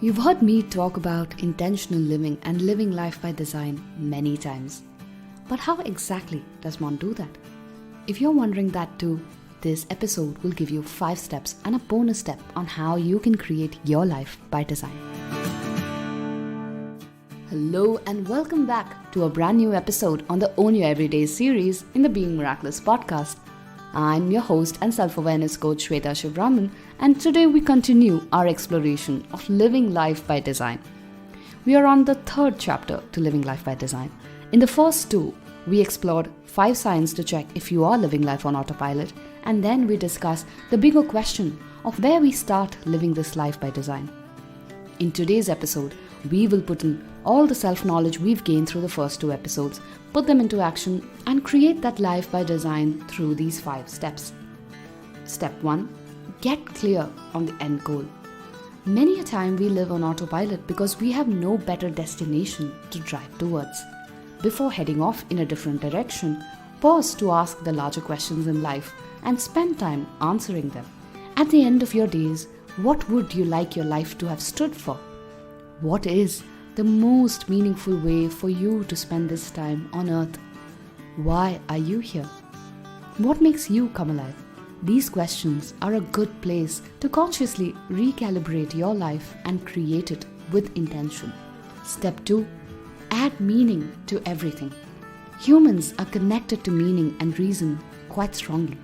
You've heard me talk about intentional living and living life by design many times. But how exactly does one do that? If you're wondering that too, this episode will give you 5 steps and a bonus step on how you can create your life by design. Hello and welcome back to a brand new episode on the Own Your Everyday series in the Being Miraculous podcast. I'm your host and self-awareness coach Shweta Shivraman, and today we continue our exploration of living life by design. We are on the 3rd chapter to living life by design. In the first 2, we explored 5 signs to check if you are living life on autopilot, and then we discussed the bigger question of where we start living this life by design. In today's episode, we will put in all the self-knowledge we've gained through the first 2 episodes, put them into action, and create that life by design through these 5 steps. Step 1. Get clear on the end goal. Many a time we live on autopilot because we have no better destination to drive towards. Before heading off in a different direction, pause to ask the larger questions in life and spend time answering them. At the end of your days, what would you like your life to have stood for? What is the most meaningful way for you to spend this time on earth? Why are you here? What makes you come alive? These questions are a good place to consciously recalibrate your life and create it with intention. Step 2. Add meaning to everything. Humans are connected to meaning and reason quite strongly.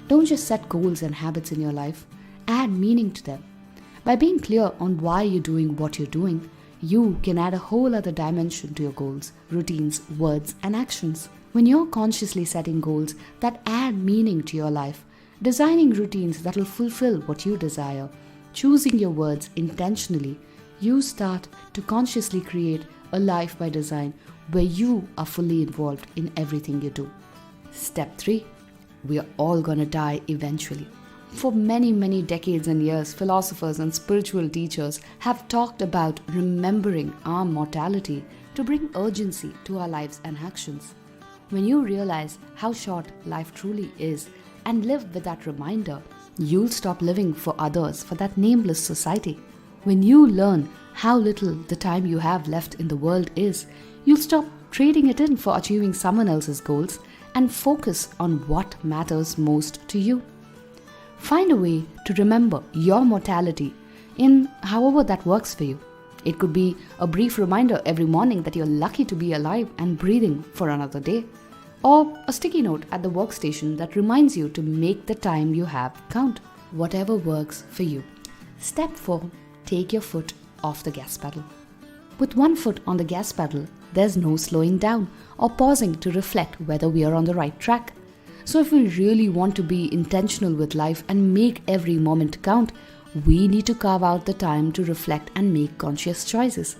Don't just set goals and habits in your life, add meaning to them. By being clear on why you're doing what you're doing, you can add a whole other dimension to your goals, routines, words, and actions. When you're consciously setting goals that add meaning to your life, designing routines that will fulfill what you desire, choosing your words intentionally, you start to consciously create a life by design where you are fully involved in everything you do. Step 3. We are all gonna die eventually. For many decades and years, philosophers and spiritual teachers have talked about remembering our mortality to bring urgency to our lives and actions. When you realize how short life truly is and live with that reminder, you'll stop living for others, for that nameless society. When you learn how little the time you have left in the world is, you'll stop trading it in for achieving someone else's goals and focus on what matters most to you. Find a way to remember your mortality in however that works for you. It could be a brief reminder every morning that you're lucky to be alive and breathing for another day, or a sticky note at the workstation that reminds you to make the time you have count. Whatever works for you. Step 4. Take your foot off the gas pedal. With one foot on the gas pedal, there's no slowing down or pausing to reflect whether we are on the right track. So if we really want to be intentional with life and make every moment count, we need to carve out the time to reflect and make conscious choices.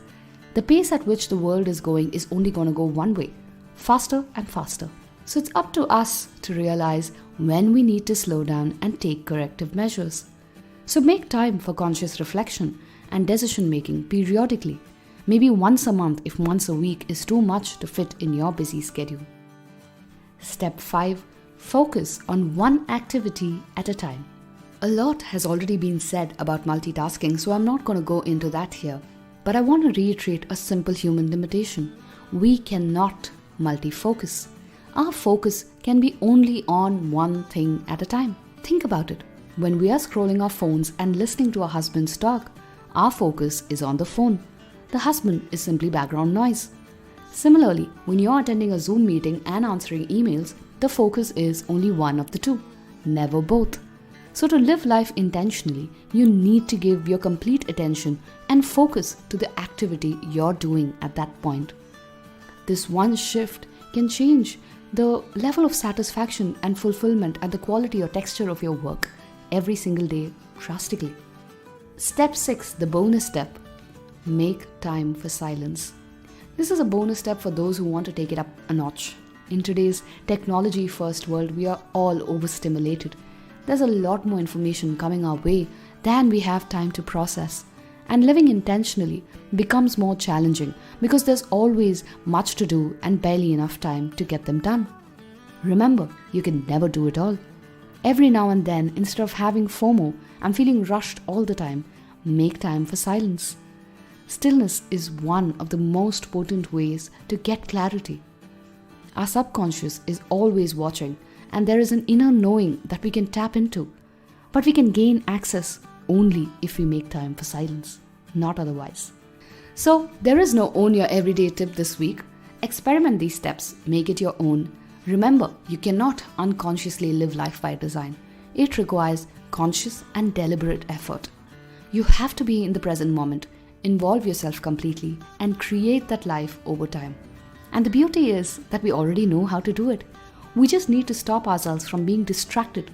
The pace at which the world is going is only going to go one way, faster and faster. So it's up to us to realize when we need to slow down and take corrective measures. So make time for conscious reflection and decision making periodically. Maybe once a month if once a week is too much to fit in your busy schedule. Step 5. Focus on one activity at a time. A lot has already been said about multitasking, so I'm not going to go into that here. But I want to reiterate a simple human limitation. We cannot multi-focus. Our focus can be only on one thing at a time. Think about it. When we are scrolling our phones and listening to our husband's talk, our focus is on the phone. The husband is simply background noise. Similarly, when you're attending a Zoom meeting and answering emails, the focus is only one of the two, never both. So to live life intentionally, you need to give your complete attention and focus to the activity you're doing at that point. This one shift can change the level of satisfaction and fulfillment and the quality or texture of your work every single day drastically. Step 6, the bonus step. Make time for silence. This is a bonus step for those who want to take it up a notch. In today's technology-first world, we are all overstimulated. There's a lot more information coming our way than we have time to process. And living intentionally becomes more challenging because there's always much to do and barely enough time to get them done. Remember, you can never do it all. Every now and then, instead of having FOMO and feeling rushed all the time, make time for silence. stillness is one of the most potent ways to get clarity. Our subconscious is always watching, and there is an inner knowing that we can tap into. But we can gain access only if we make time for silence, not otherwise. So, there is no own your everyday tip this week. Experiment these steps, make it your own. Remember, you cannot unconsciously live life by design. It requires conscious and deliberate effort. You have to be in the present moment, involve yourself completely, and create that life over time. And the beauty is that we already know how to do it. We just need to stop ourselves from being distracted,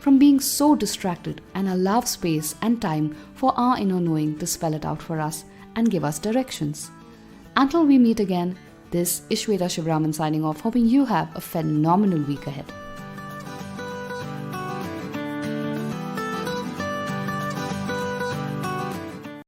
from being so distracted, and allow space and time for our inner knowing to spell it out for us and give us directions. Until we meet again, this is Shweta Shivraman signing off, hoping you have a phenomenal week ahead.